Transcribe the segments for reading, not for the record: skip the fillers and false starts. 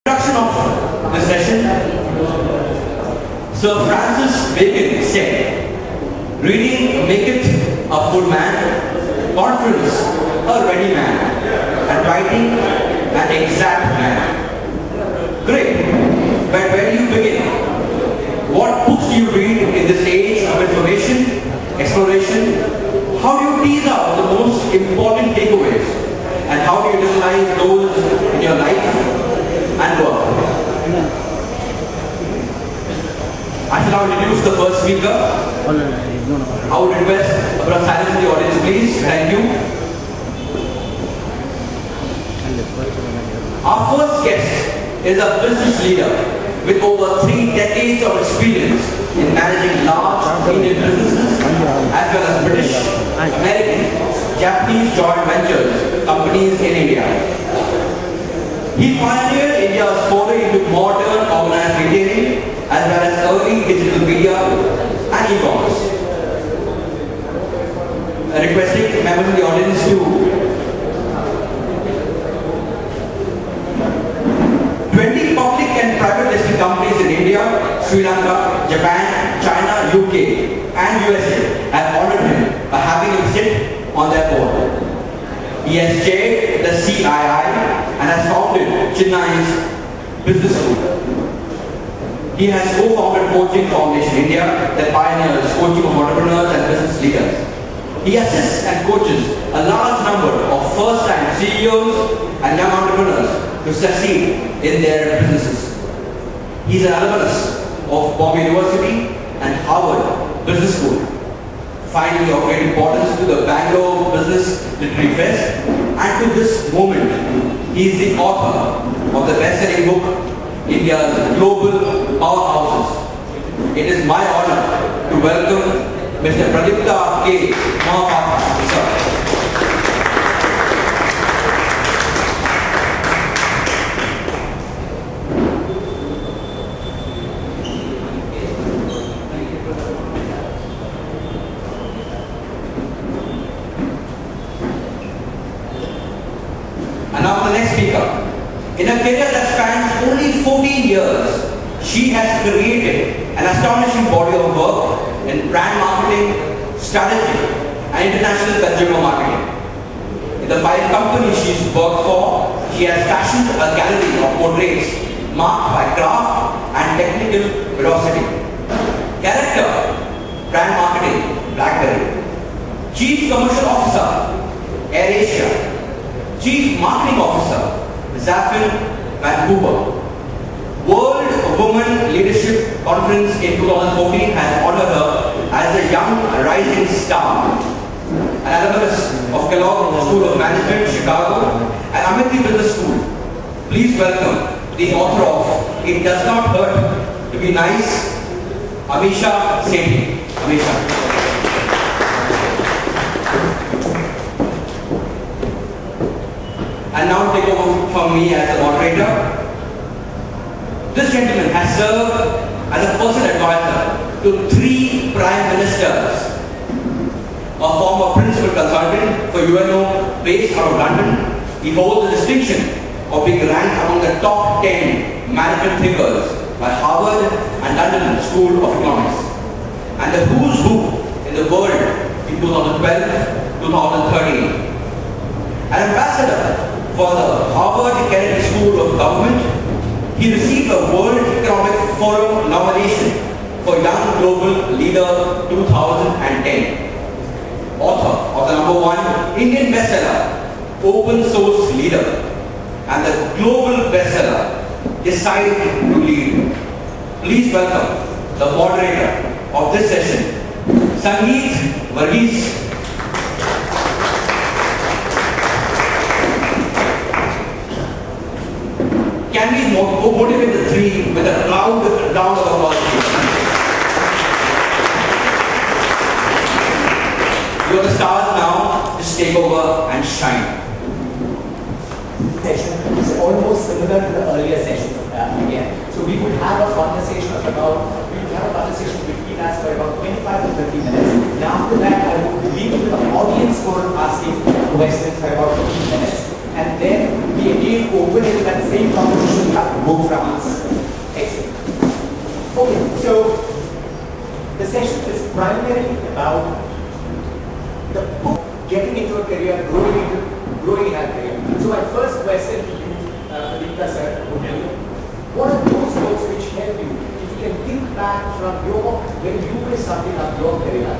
Introduction of the session. Sir Francis Bacon said, "Reading maketh a full man, conference a ready man, and writing an exact man." Great, but where do you begin? What books do you read in this age of information, exploration? How do you tease out the most important takeaways? And how do you utilize those in your life and work? I shall now introduce the first speaker. I would request a bit of silence in the audience, please. Thank you. Our first guest is a business leader with over 3 decades of experience in managing large Indian businesses as well as British, American, Japanese joint ventures companies in India. He pioneered India's foray into modern organized retailing as well as early digital media and e-commerce. Requesting members of the audience to 20 public and private listed companies in India, Sri Lanka, Japan, China, UK and USA have honored him by having him sit on their board. He has chaired the CII and has founded Chennai's Business School. He has co-founded Coaching Foundation India that pioneers coaching of entrepreneurs and business leaders. He assists and coaches a large number of first-time CEOs and young entrepreneurs to succeed in their businesses. He is an alumnus of Bombay University and Harvard Business School. Finally, of great importance to the Bangalore Business Literary Fest, and to this moment, he is the author of the best-selling book, India's Global Powerhouses. It is my honor to welcome Mr. Pradipta K. Mohapatra, sir. In a career that spans only 14 years, she has created an astonishing body of work in brand marketing, strategy, and international consumer marketing. In the 5 companies she's worked for, she has fashioned a gallery of portraits marked by craft and technical velocity. Character, brand marketing, BlackBerry. Chief Commercial Officer, AirAsia. Chief Marketing Officer, Zafin, Vancouver. World Women Leadership Conference in 2014 has honored her as a young rising star. An alumnus of Kellogg School of Management, Chicago, and Amity Business School. Please welcome the author of It Does Not Hurt to Be Nice, Amisha Sethi. Amisha. And now take over from me as the moderator. This gentleman has served as a personal advisor to 3 prime ministers, a former principal consultant for UNO based out of London. He holds the distinction of being ranked among the top 10 management thinkers by Harvard and London School of Economics, and the who's who in the world in 2012-2013. An ambassador for the Harvard Kennedy School of Government, he received a World Economic Forum nomination for Young Global Leader 2010. Author of the #1 Indian bestseller, Open Source Leader, and the global bestseller, Decide to Lead. Please welcome the moderator of this session, Sangeeth, Varghese. Can we motivate the 3 with a loud round of applause? You are the stars now, just take over and shine. Session is almost similar to the earlier session again. So we would have a conversation between us for about 25 to 30 minutes. And after that, I would leave to the audience for asking questions for about 15 minutes. And then we we again open into that same competition we have book from us. Excellent. Okay, so the session is primarily about the book getting into a career, growing in our career. So my first question to you, Pradipta sir, would be, what are those books which help you? If you can think back from when you were starting up your career,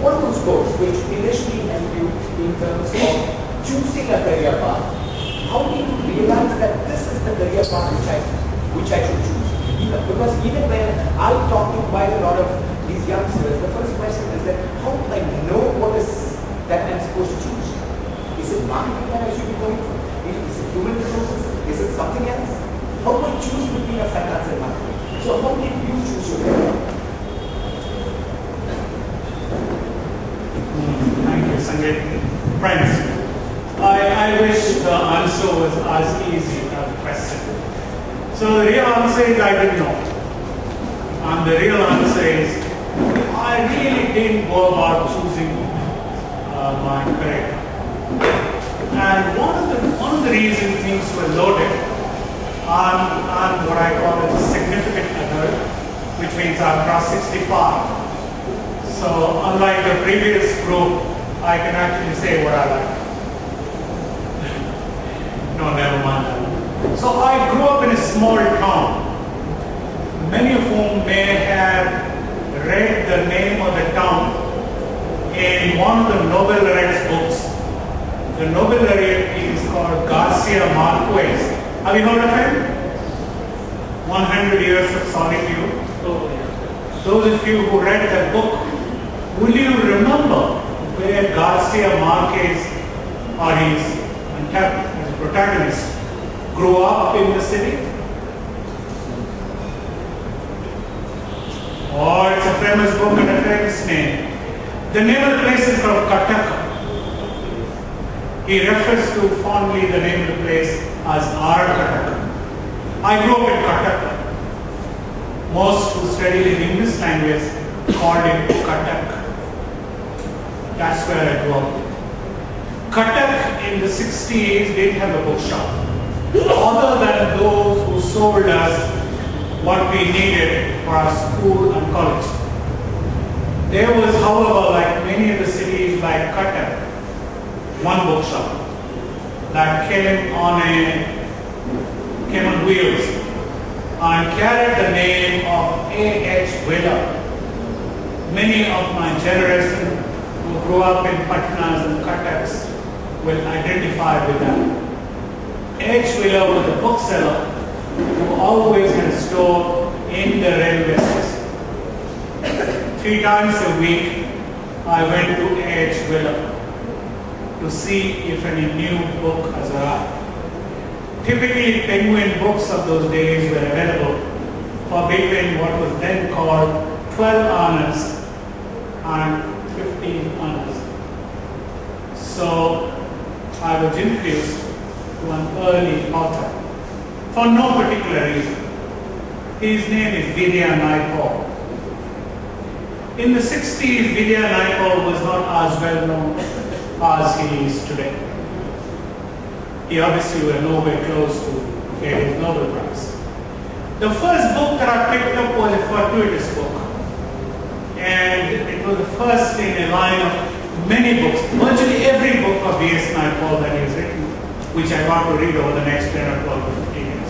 what are those books which initially help you in terms of choosing a career path? How did you realize that this is the career path which I should choose? Because even when I talk to quite a lot of these youngsters, the first question is that how do I know what is that I'm supposed to choose? Is it marketing that I should be going for? Is it human resources? Is it something else? How do I choose between a finance and marketing? So how did you choose your career? Thank you, Sangeeth. Friends, I wish the answer was as easy as the question. So the real answer is I didn't know. And the real answer is I really didn't go about choosing my career. And one of the reasons things were loaded, I'm what I call a significant adult, which means I've crossed 65. So unlike the previous group, I can actually say what I like. No, never mind that. So I grew up in a small town. Many of whom may have read the name of the town in one of the Nobel laureates books. The Nobel laureate is called Garcia Marquez. Have you heard of him? 100 Years of Solitude. Those of you who read that book, will you remember where Garcia Marquez or his protagonist grew up in the city? Oh, it's a famous book and a famous name. The name of the place is called Cuttack. He refers to fondly the name of the place as our Cuttack. I grew up in Cuttack. Most who studied in English language called it Cuttack. That's where I grew up. Cuttack in the 60s didn't have a bookshop. Other than those who sold us what we needed for our school and college. There was, however, like many of the cities like Cuttack, one bookshop that came on wheels and carried the name of A.H. Wheeler. Many of my generation who grew up in Patnas and Cuttacks will identify with that. H. Wheeler was a bookseller who always had a store in the railway station. 3 times a week, I went to H. Wheeler to see if any new book has arrived. Typically, Penguin books of those days were available for between what was then called 12 annas and 15 annas. So, I was introduced to an early author for no particular reason. His name is Vidya Naipaul. In the 60s, Vidya Naipaul was not as well known as he is today. He obviously was nowhere close to getting his Nobel Prize. The first book that I picked up was a fortuitous book. And it was the first in a line of many books, virtually every book of V.S. Naipaul that he has written, which I got to read over the next 10 or 12 or 15 years.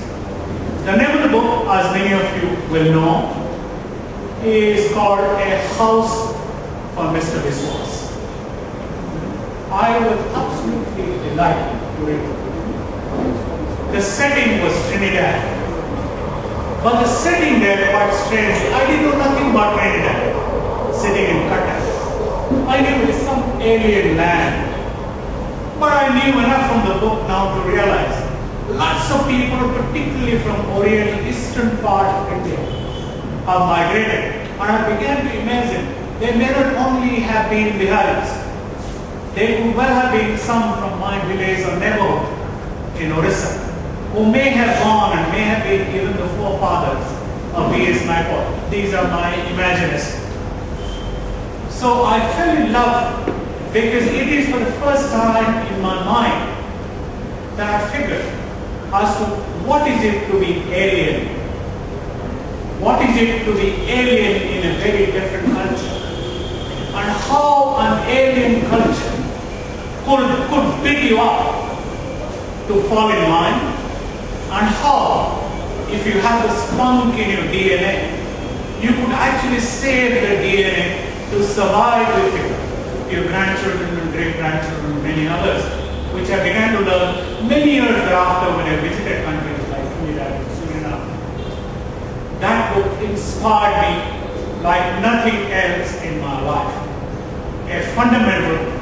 The name of the book, as many of you will know, is called A House for Mr. Biswas. I was absolutely delighted to read it. The setting was Trinidad. But the setting there, quite strangely, I didn't know nothing about Trinidad, sitting in Cuttack. I knew it was some alien land. But I knew enough from the book now to realize lots of people, particularly from Orient, eastern part of India, have migrated. And I began to imagine they may not only have been Biharis, they could well have been some from my village or neighborhood in Orissa, who may have gone and may have been even the forefathers of V.S. Naipaul. These are my imaginations. So I fell in love because it is for the first time in my mind that I figured as to what is it to be alien. What is it to be alien in a very different culture? And how an alien culture could pick you up to fall in line, and how, if you have the spunk in your DNA, you could actually save the DNA to survive with your grandchildren and great-grandchildren and many others, which I began to learn many years thereafter when I visited countries like India and Suriname. That book inspired me like nothing else in my life. A fundamental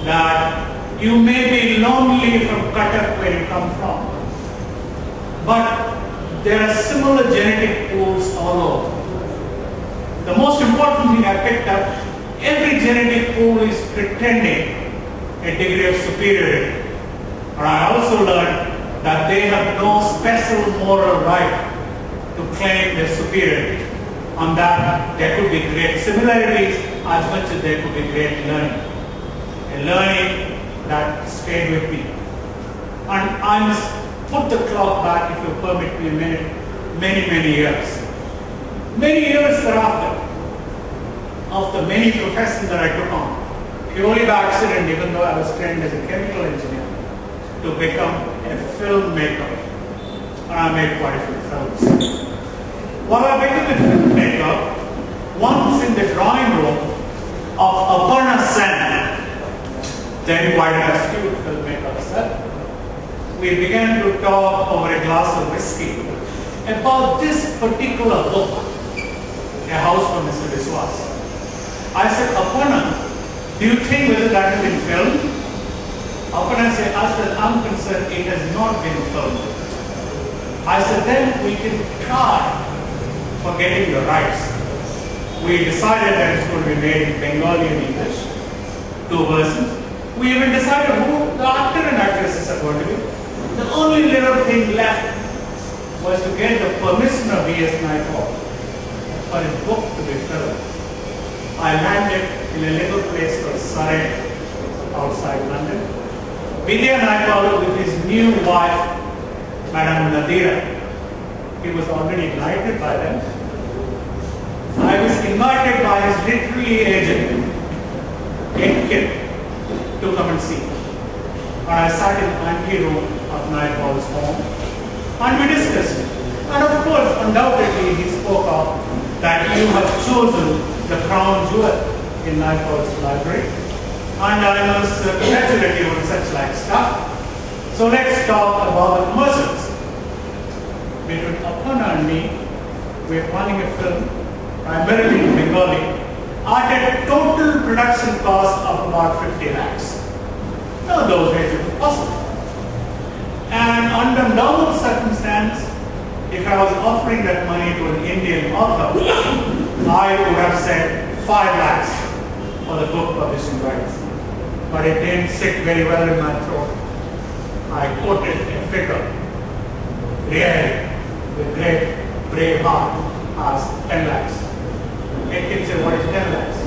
that you may be lonely from Cuttack where you come from, but there are similar genetic pools all over. The most important thing I picked up, every genetic pool is pretending a degree of superiority. And I also learned that they have no special moral right to claim their superiority. On that, there could be great similarities as much as there could be great learning. A learning that stayed with me. And I must put the clock back, if you permit me a minute, many years. Many years thereafter, of the many professions that I took on, purely by accident, even though I was trained as a chemical engineer, to become a filmmaker. And I made quite a few films. While I became a filmmaker, once in the drawing room of Aparna Sen, then quite an astute filmmaker, sir, we began to talk over a glass of whiskey about this particular book, A House for Mr. Biswas. I said, Aparna, do you think whether that has been filmed? Aparna said, as far as I'm concerned, it has not been filmed. I said, then we can try for getting the rights. We decided that it's going to be made in Bengali and English, 2 versions. We even decided who the actor and actresses are going to be. The only little thing left was to get the permission of V.S. Naipaul for his book to be filmed. I landed in a little place called Surrey, outside London. Vidya Naipaul with his new wife, Madame Nadira. He was already knighted by them. I was invited by his literary agent, Etkin, to come and see. And I sat in the ante-room of Naipaul's home, and we discussed it. And of course, undoubtedly, he spoke of that you have chosen the crown jewel in Naipaul's library, and I must congratulate you on such like stuff. So let's talk about the commercials. Between Aparna and me, we're planning a film, primarily in Bengali, at a total production cost of about 50 lakhs. Now those days it was possible. And under normal circumstance, if I was offering that money to an Indian author, I would have said 5 lakhs for the book publishing rights. But it didn't sit very well in my throat. I quoted a figure, really, with great brave heart, asked 10 lakhs. Etkin said, what is 10 lakhs?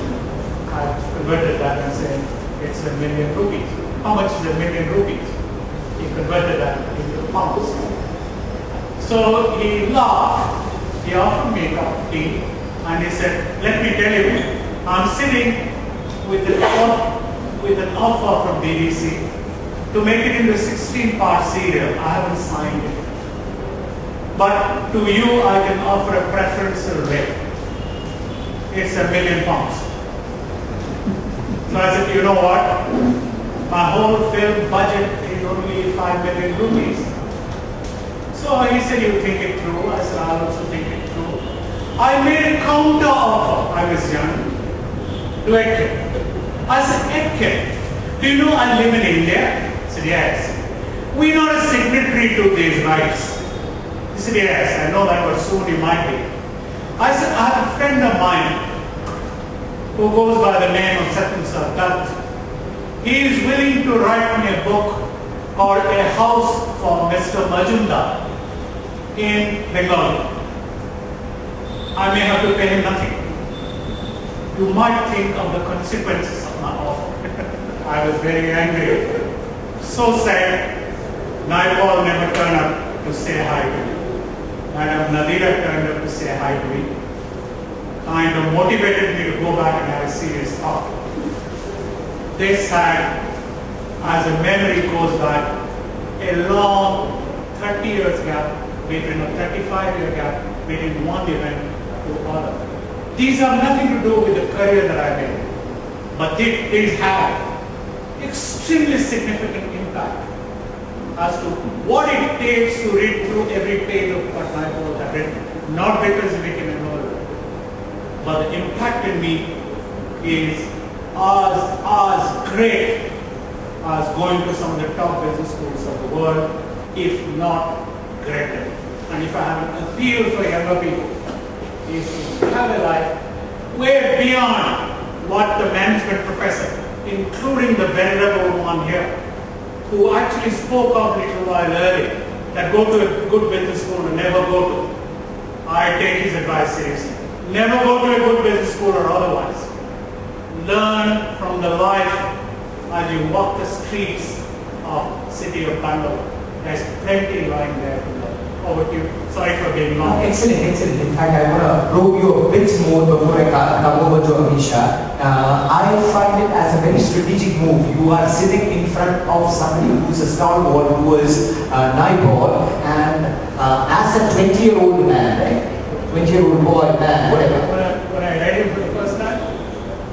I converted that and said, it's $1 million rupees. How much is $1 million rupees? He converted that into pounds. So he laughed, he offered me a cup of tea, and he said, let me tell you, I'm sitting with an offer from BBC to make it into a 16-part serial. I haven't signed it. But to you, I can offer a preferential rate. It's £1 million. So I said, you know what? My whole film budget is only 5 million rupees. So he said, you think it through. I said, I'll also think it through. I made a counter offer. I was young. To Etkin. I said, Etkin, do you know I live in India? He said, yes. We're not a signatory to these rights. He said, yes, I know that, but soon you might be. I said, I have a friend of mine who goes by the name of Sethi Dutt. He is willing to write me a book called A House for Mr. Majumdar in Bengali. I may have to pay him nothing. You might think of the consequences of my offer. I was very angry, so sad. Naipaul never turned up to say hi to me. Madam Nadira turned up to say hi to me. Kind of motivated me to go back and have a serious thought. This had, as a memory goes back, a long 30 years gap between a 35-year gap between one event to other. These have nothing to do with the career that I made, but these have extremely significant impact as to what it takes to read through every page of what Naipaul had written, not because he became a novel, but the impact in me is as great as going to some of the top business schools of the world, if not greater. And if I have an appeal for younger people, is to have a life way beyond what the management professor, including the venerable one here, who actually spoke of a little while earlier, that go to a good business school and never go to. I take his advice seriously. Never go to a good business school or otherwise. Learn from the life as you walk the streets of city of Bangalore. There's plenty lying there to learn. Over to you. Sorry for being long. Excellent, excellent. In fact, I want to probe you a bit more before I come over to Amisha. I find it as a very strategic move. You are sitting in front of somebody who's a stalwart, who is Naipaul, and as a 20-year-old man, right? 20-year-old boy, man, whatever. When I read him for the first time,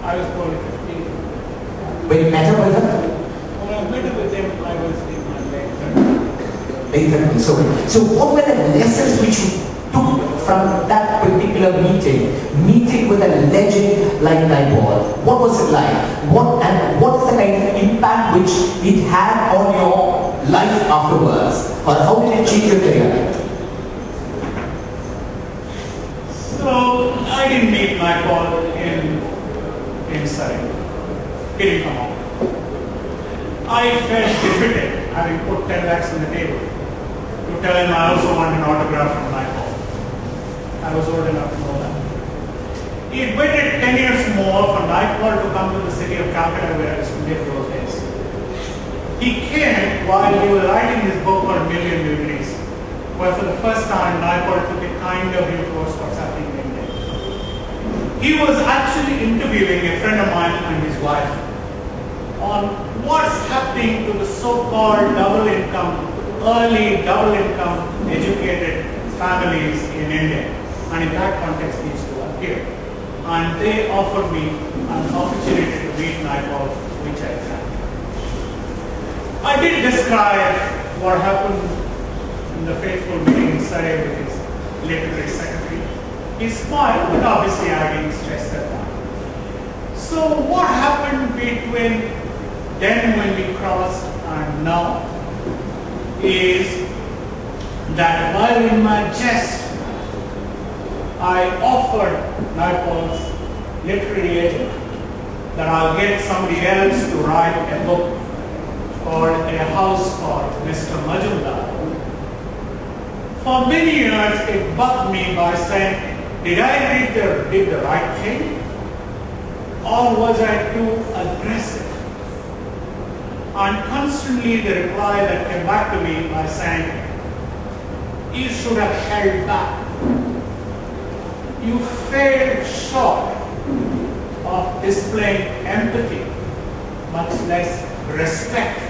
I was probably 15. When you met up with him? When I met up with him, I was in my late 30s. So what were the lessons which you took from that particular meeting with a legend like Naipaul? What was it like? What is the kind of impact which it had on your life afterwards? Or how did it change your career? So I didn't meet Naipaul in Surrey. He didn't come out. I felt defeated, having put 10 lakhs on the table, to tell him I also want an autograph from Naipaul. I was old enough to know that. He had waited 10 years more for Naipaul to come to the city of Calcutta, where I used to live those days. He came while he was writing his book called Million Degrees, where for the first time Naipaul took a kind of view towards what's happening in India. He was actually interviewing a friend of mine and his wife on what's happening to the so-called early double income educated families in India. And in that context these two appeared. And they offered me an opportunity to meet Naipaul, which I had. I did describe what happened in the fateful meeting in Surrey with his literary secretary. He smiled, but obviously I didn't stress that out. So what happened between then when we crossed and now is that while in my jest I offered Naipaul's literary agent that I'll get somebody else to write a book called A House for Mr. Majumdar. For many years it bugged me by saying, did I did the right thing, or was I too aggressive? And constantly the reply that came back to me by saying, you should have held back. You failed short of displaying empathy, much less respect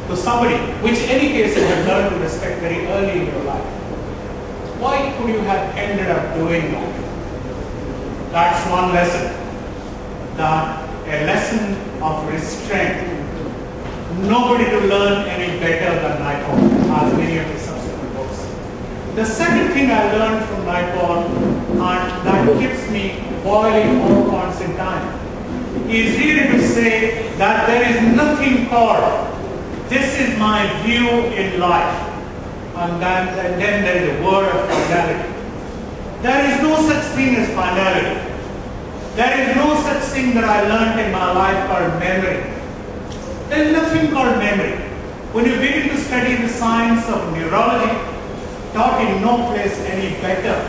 to somebody, which in any case you have learned to respect very early in your life. Why could you have ended up doing that? That's one lesson. A lesson of restraint. Nobody to learn any better than Naipaul, as many of his subsequent books. The second thing I learned from Naipaul, and that keeps me boiling all points in time, is really to say that there is nothing called, this is my view in life, and then there is a word of finality. There is no such thing as finality. There is no such thing that I learned in my life called memory. There is nothing called memory. When you begin to study the science of neurology, taught in no place any better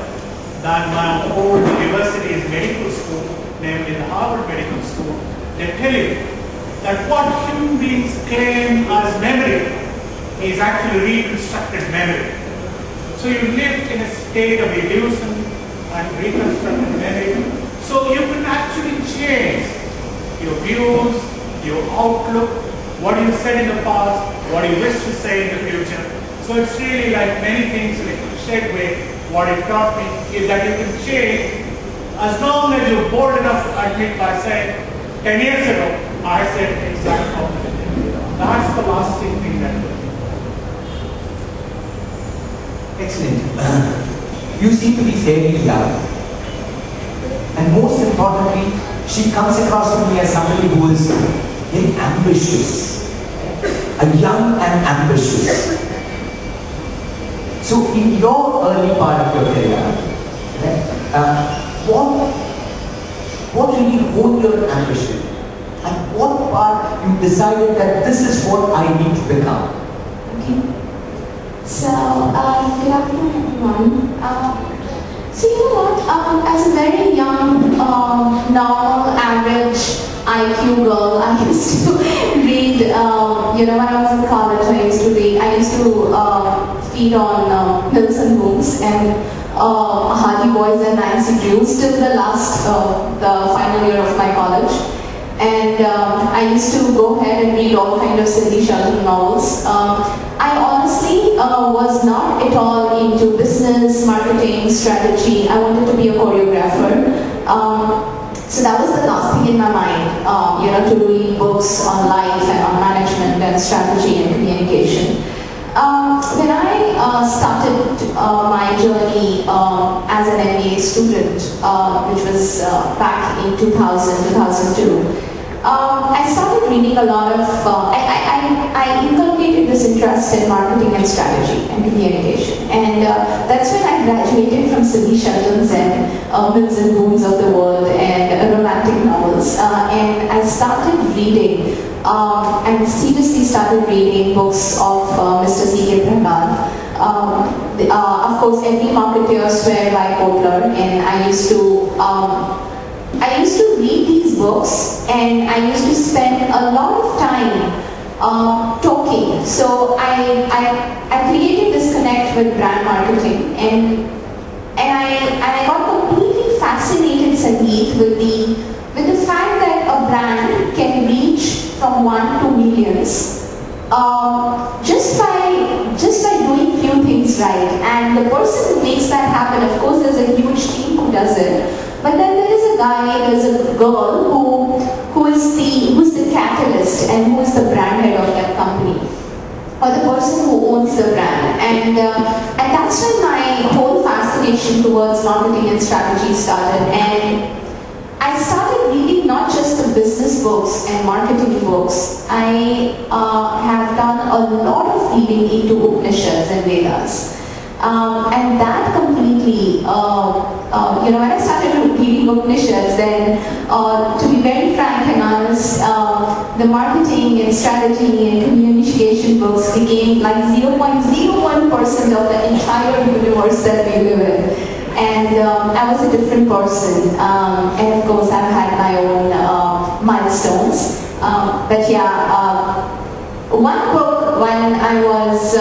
than my old university's medical school, namely the Harvard Medical School, they tell you that what human beings claim as memory is actually reconstructed memory. So you live in a state of illusion and reconstructed memory. So you can actually change your views, your outlook, what you said in the past, what you wish to say in the future. So it's really like many things in a cliched way. What it taught me is that you can change as long as you're bold enough to admit by saying, 10 years ago, I said exact opposite. That's the lasting thing that will. Excellent. You seem to be fairly young. And most importantly, she comes across to me as somebody who is very ambitious. A young and ambitious. So in your early part of your career, what really honed your ambition? And what part you decided that this is what I need to become? Okay. So, good afternoon everyone. So you know what, as a very young, normal, average IQ girl, I used to read, when I was in college, I used to read, I used to feed on Hills and Books and Hardy Boys and Nancy Drews till the final year of my college. And I used to go ahead and read all kind of Sethi novels. I honestly was not at all into business, marketing, strategy. I wanted to be a choreographer. So that was the last thing in my mind, to read books on life and on management and strategy and communication. When I started my journey as an MBA student, which was back in 2002, I started reading a lot of, I inculcated this interest in marketing and strategy and communication. And that's when I graduated from Sidney Sheldon's and Mills and Boons of the world and romantic novels. And I started reading, and seriously started reading books of Mr. C.K. Pranath. Of course, every marketeer swear by Kotler, and I used to read these books, and I used to spend a lot of time talking. So I created this connect with brand marketing, and I got completely fascinated, Sangeeth, with the fact that a brand can reach from 1 to millions just by doing few things right. And the person who makes that happen, of course, there's a huge team who does it. But then there is a guy, there's a girl who's the catalyst and who is the brand head of that company, or the person who owns the brand. And that's when my whole fascination towards marketing and strategy started. And I started reading not just the business books and marketing books. I have done a lot of reading into Upanishads and Vedas. And that completely, when I started reading Upanishads, then to be very frank and honest, the marketing and strategy and communication books became like 0.01% of the entire universe that we live in. And I was a different person. And of course, I've had my own milestones. But yeah, one book when I was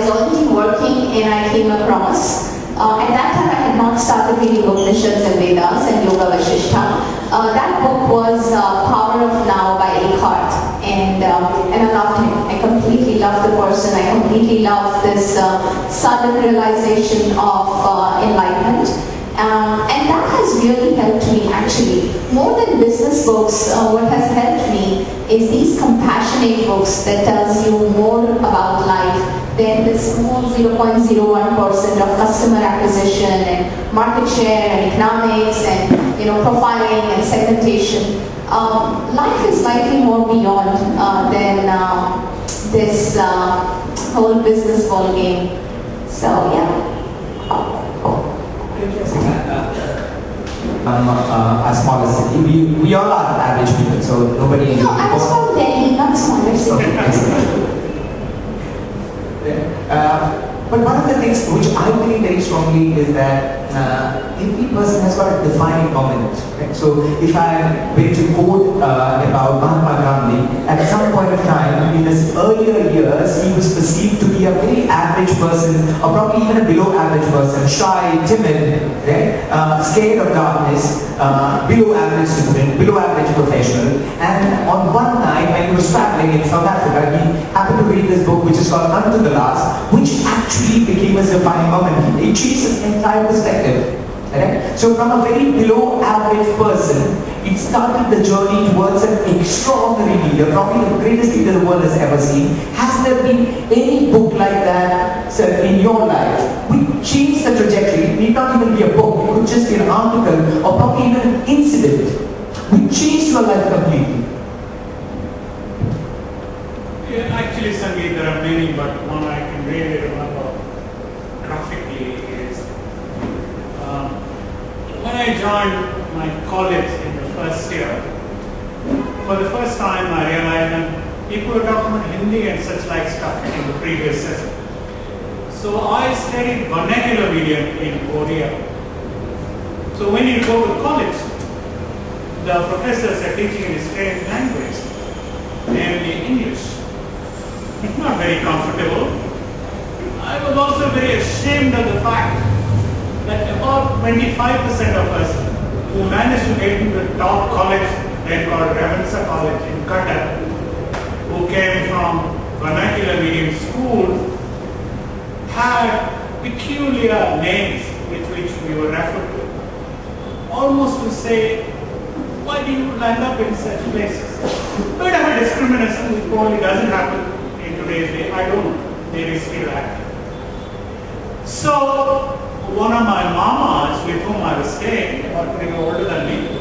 already working and I came across, at that time I had not started reading Upanishads and Vedas and Yoga Vasishtha. That book was Power of Now by Eckhart, and I loved him. I completely loved the person. I completely loved this sudden realization of enlightenment. And that has really helped me actually. More than business books, what has helped me is these compassionate books that tells you more about life than the small 0.01% of customer acquisition and market share and economics and profiling and segmentation. Life is slightly more beyond than this whole business ball game. So yeah. A smaller city. We all are average people, so nobody. No, I was from Delhi, not smaller city. But one of the things which I believe very strongly is that every person has got a defining moment. Right? So if I were to quote about Mahatma Gandhi, at some point of time in his earlier years, he was perceived to be a very average person, or probably even a below average person, shy, timid, right? Scared of darkness, below average student, below average professional. And on one night when he was traveling in South Africa, he happened to read this book which is called Unto the Last, which actually became his defining moment. It changed his entire perspective. Right? So from a very below average person, it started the journey towards an extraordinary leader, probably the greatest leader the world has ever seen. Has there been any book like that, sir, in your life, which changed the trajectory? It need not even be a book, it could just be an article, or probably even an incident, which changed your life completely. Yeah, actually, Sangeeth, there are many, but one I can really remember graphically is when I joined my college in the first year. For the first time, I realized that people were talking about Hindi and such like stuff in the previous session. So I studied vernacular medium in Korea. So when you go to college, the professors are teaching in a strange language, namely English. It's not very comfortable. I was also very ashamed of the fact that about 25% of us who managed to get into the top college, then called Ravensa College in Qatar, who came from vernacular medium school, had peculiar names with which we were referred to. Almost to say, why do you land up in such places? But I have a discrimination which probably doesn't happen in today's day. I don't know. There is still that. So, one of my mamas with whom I was staying, about pretty older than me,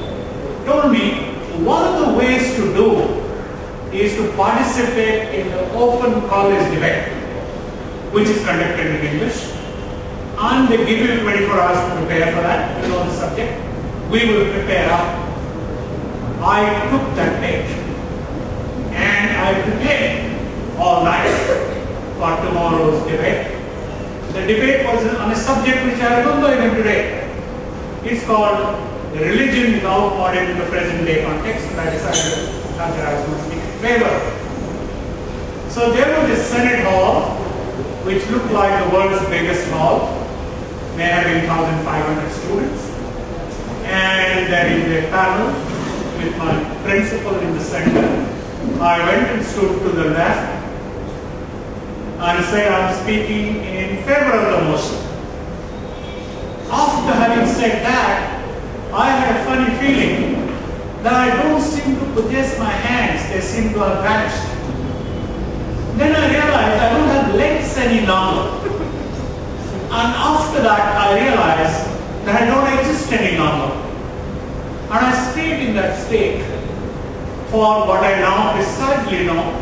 told me one of the ways to do is to participate in the open college debate, which is conducted in English, and they give you 24 hours to prepare for that, you know the subject. We will prepare up. I took that date and I prepared all night for tomorrow's debate. The debate was on a subject which I remember even today. It's called Religion Without Modern in the Present Day Context, and I decided that I was going to speak in favor. So there was a Senate hall which looked like the world's biggest hall, may have been 1,500 students, and there is a panel with my principal in the center. I went and stood to the left and said I'm speaking in favor of the motion. After having said that, I had a funny feeling that I don't seem to possess my hands, they seem to have vanished. Then I realized I don't have legs any longer. And after that I realized that I don't exist any longer. And I stayed in that state for what I now precisely know,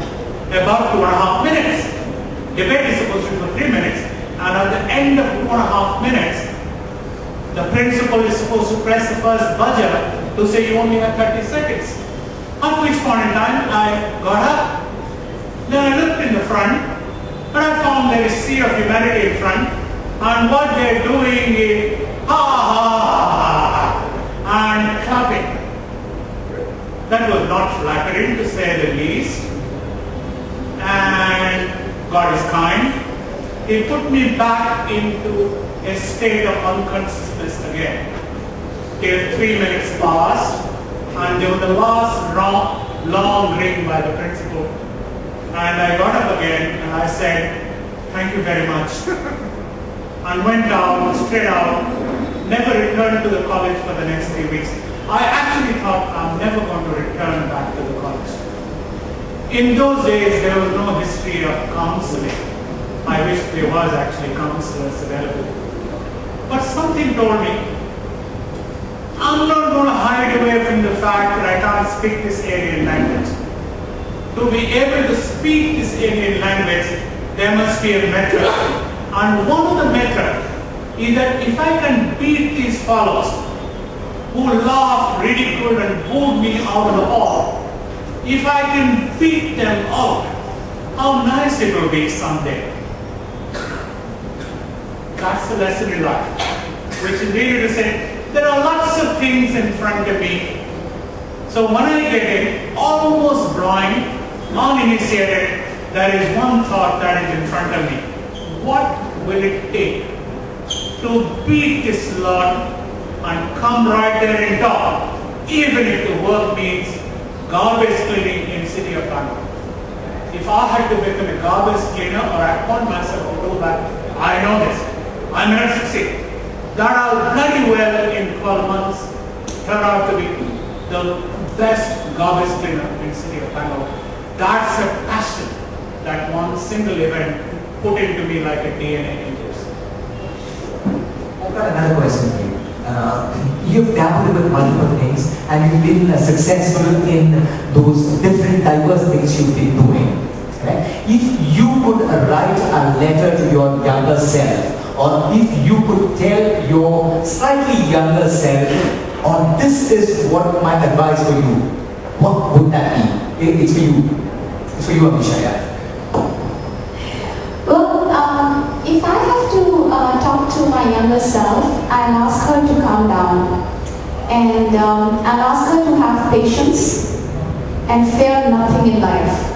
about 2.5 minutes. Debate is supposed to be for 3 minutes, and at the end of 2.5 minutes, the principal is supposed to press the first buzzer to say you only have 30 seconds. At which point in time, I got up. Then I looked in the front, and I found there is a sea of humanity in front, and what they're doing is ha ha ha and clapping. That was not flattering, to say the least. And God is kind. He put me back into a state of unconsciousness again. Till 3 minutes passed, and there was the last long ring by the principal. And I got up again and I said, thank you very much. And went out, straight out, never returned to the college for the next 3 weeks. I actually thought I'm never going to return back to the college. In those days, there was no history of counseling. I wish there was actually counselors available. But something told me, I'm not going to hide away from the fact that I can't speak this alien language. To be able to speak this alien language, there must be a method. And one of the methods is that if I can beat these fellows who laughed, ridiculed, and booed me out of the hall, if I can beat them out, how nice it will be someday. That's the lesson in life. Which is really to say, there are lots of things in front of me. So when I get in, almost blind, uninitiated, there is one thought that is in front of me. What will it take to beat this lot and come right there and talk, even if the work means garbage cleaning in city of Bangalore? If I had to become a garbage cleaner, or I want myself to do that, I know this. I'm going to succeed. That I'll very well in 12 months turn out to be the best garbage cleaner in city of Bangalore. That's a passion that one single event put into me like a DNA injection. I've got another question for you. You've dabbled with multiple things and you've been successful in those different diverse things you've been doing. Okay? If you could write a letter to your younger self, or if you could tell your slightly younger self, or this is what my advice for you, what would that be? It's for you. It's for you, Amisha. Yeah. Well, if I have to talk to my younger self, I'll ask her to calm down. And I'll ask her to have patience and fear nothing in life.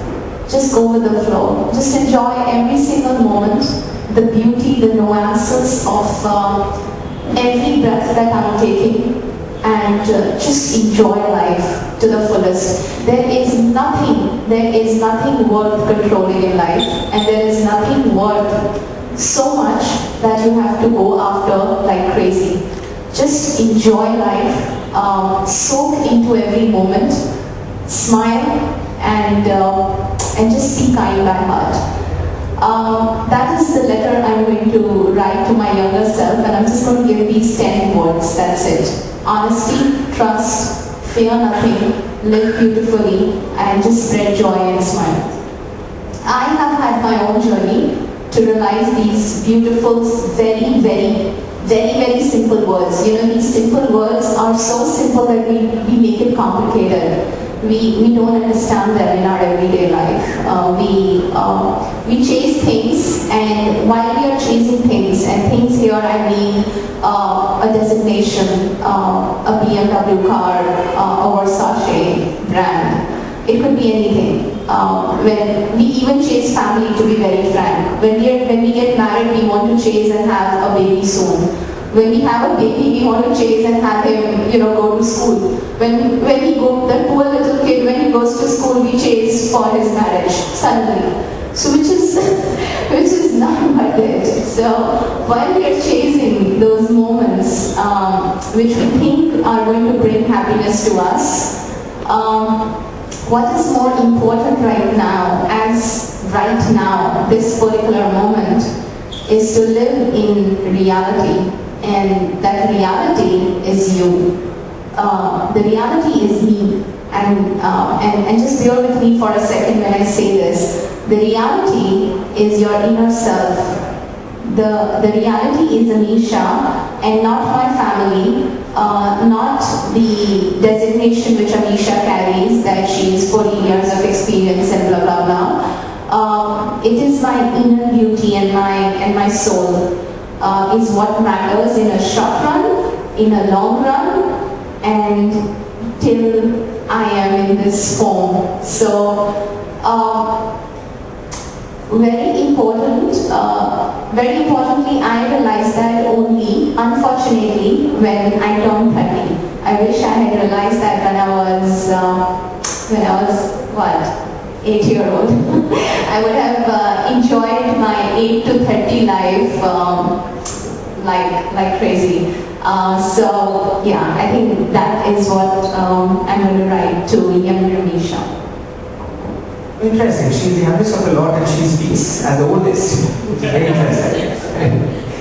Just go with the flow. Just enjoy every single moment, the beauty, the nuances of every breath that I'm taking, and just enjoy life to the fullest. There is nothing worth controlling in life, and there is nothing worth so much that you have to go after like crazy. Just enjoy life, soak into every moment, smile, and just be kind by heart. That is the letter I'm going to write to my younger self, and I'm just going to give these 10 words. That's it. Honesty, trust, fear nothing, live beautifully, and just spread joy and smile. I have had my own journey to realize these beautiful, very, very, very, very simple words. You know, these simple words are so simple that we make it complicated. We don't understand them in our everyday life. We chase things, and while we are chasing things, and things here I mean a designation, a BMW car, a Versace brand. It could be anything. When we even chase family, to be very frank. When we get married, we want to chase and have a baby soon. When we have a baby, we want to chase and have him, go to school. When he go, the poor little kid, when he goes to school, we chase for his marriage suddenly. So which is not worth it. So while we are chasing those moments, which we think are going to bring happiness to us, what is more important right now, this particular moment, is to live in reality. And that reality is you. The reality is me. And just bear with me for a second when I say this. The reality is your inner self. The reality is Amisha, and not my family, not the designation which Amisha carries, that she is 40 years of experience and blah blah blah. It is my inner beauty and my soul. Is what matters in a short run, in a long run, and till I am in this form. So, very importantly, I realized that only, unfortunately, when I turned 30. I wish I had realized that when I was 8-year-old. I would have enjoyed my 8 to 30 life like crazy. So yeah, I think that is what I'm going to write to younger Amisha. Interesting. She's the youngest of the lot and she speaks as the oldest. Very interesting.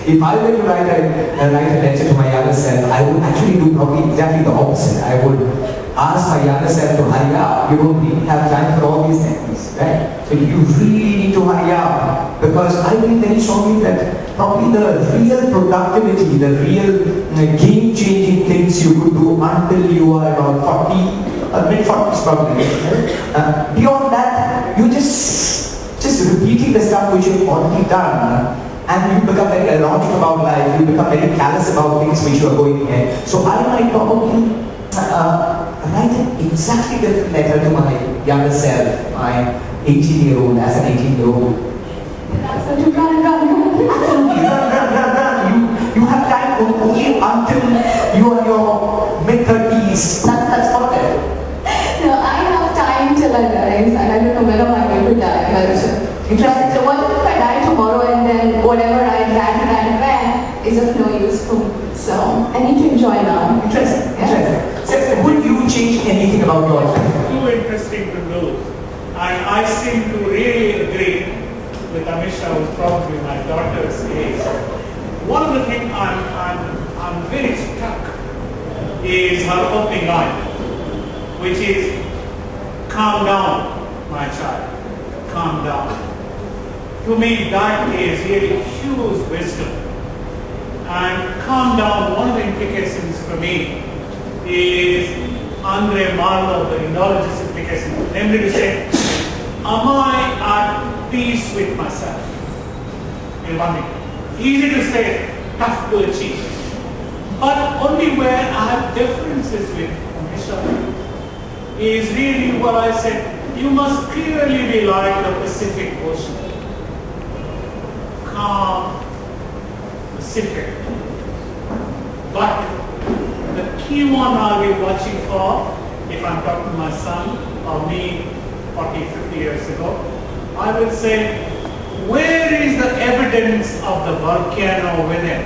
If I were to write a letter to my younger self, I would actually do probably exactly the opposite. I would ask my younger self to hurry up. You don't really have time for all these things, right? So you really need to hurry up, because I believe very strongly that probably the real productivity, the real game-changing things you could do until you are around 40, mid-40s probably. Beyond that, you're just repeating the stuff which you've already done. and you become very erotic about life, you become very callous about things which you are going in. So I might probably write an exactly different letter to my younger self, my 18-year-old, as an 18-year-old. Absolutely, run. Absolutely, run. You have time only until you are your mid-30s. That's not it. No, I have time till I die, and I don't know when am I going to die. But what if I die tomorrow and then whatever I ran is of no use for me? So I need to enjoy now. Interesting. Yeah. So, would you change anything about your life? Too interesting to know. And I seem to really agree with Amisha, who's probably my daughter's age. One of the things I'm very struck is her opening line, which is, calm down, my child, calm down. To me, that is really huge wisdom. And calm down, one of the implications for me is Andre Marlowe, the Indologist implication, namely to say, am I at peace with myself? In one thing. Easy to say, tough to achieve. But only where I have differences with Amisha is really what I said, you must clearly be like the Pacific Ocean. Calm, Pacific. But the key one I'll be watching for, if I'm talking to my son or me 40, 50 years ago, I would say, where is the evidence of the volcano within?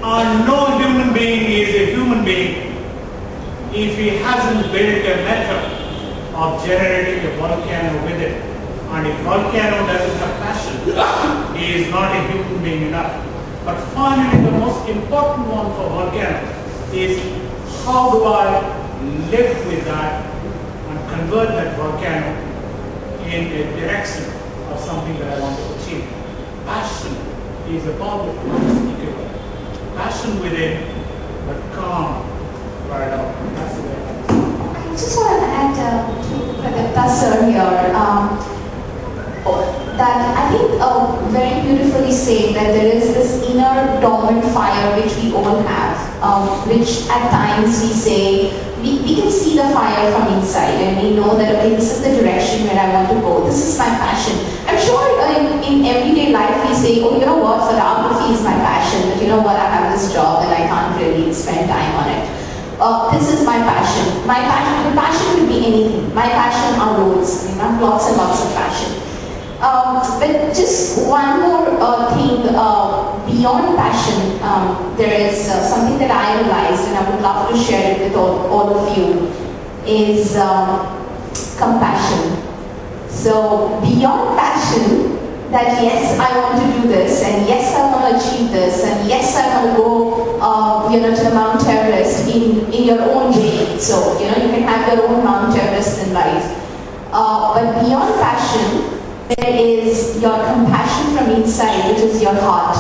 And no human being is a human being if he hasn't built a method of generating a volcano within. And if volcano doesn't have passion, he is not a human being enough. But finally, the most important one for volcano is, how do I live with that and convert that volcano in a direction of something that I want to achieve. Passion is a powerful equivalent. Passion within, but calm right out. That's the way I just want to add to Pradipta sir here. That I think very beautifully said that there is this inner dormant fire which we all have, which at times we say, we can see the fire from inside and we know that, okay, this is the direction where I want to go, this is my passion. I'm sure in everyday life we say, oh, you know what, photography is my passion, but you know what, I have this job and I can't really spend time on it. This is my passion. My passion could be anything. My passion are roads. I have lots and lots of passion. But just one more thing, beyond passion, there is something that I realized and I would love to share it with all of you, is compassion. So beyond passion, that yes, I want to do this, and yes, I want to achieve this, and yes, I want to go to the Mount Everest in your own way. So, you can have your own Mount Everest in life. But beyond passion, there is your compassion from inside, which is your heart,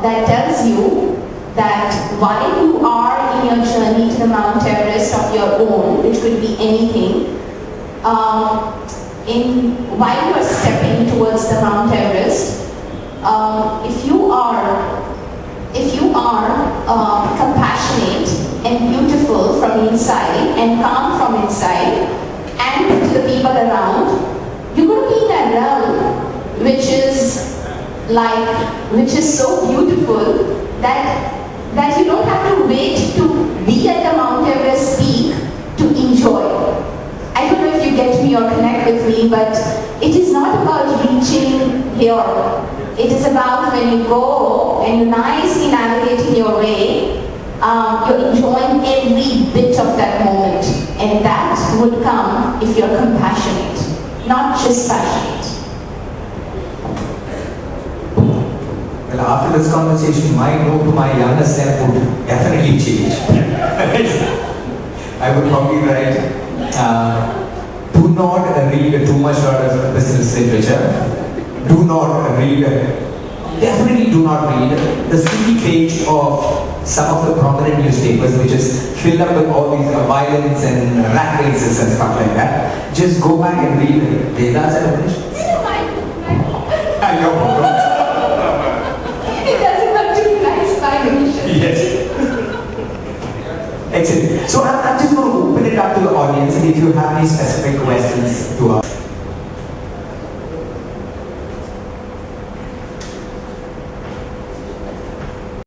that tells you that while you are in your journey to the Mount Everest of your own, which could be anything, while you are stepping towards the Mount Everest, if you are compassionate and beautiful from inside and calm from inside, and to the people around, you're going to be in a realm which is so beautiful that you don't have to wait to be at the Mount Everest peak to enjoy. I don't know if you get me or connect with me, but it is not about reaching here. It is about when you go and you're nicely navigating your way, you're enjoying every bit of that moment. And that would come if you're compassionate, not just passionate. Well, after this conversation, my note to my younger self would definitely change. I would probably write, do not read too much out of business literature. Do not read, definitely do not read the city page of some of the prominent newspapers, which is filled up with all these violence and rat races and stuff like that. Just go back and read Vedas and Upanishads. in your book. It doesn't have to be nice by Amisha. Yes. Excellent. So I'm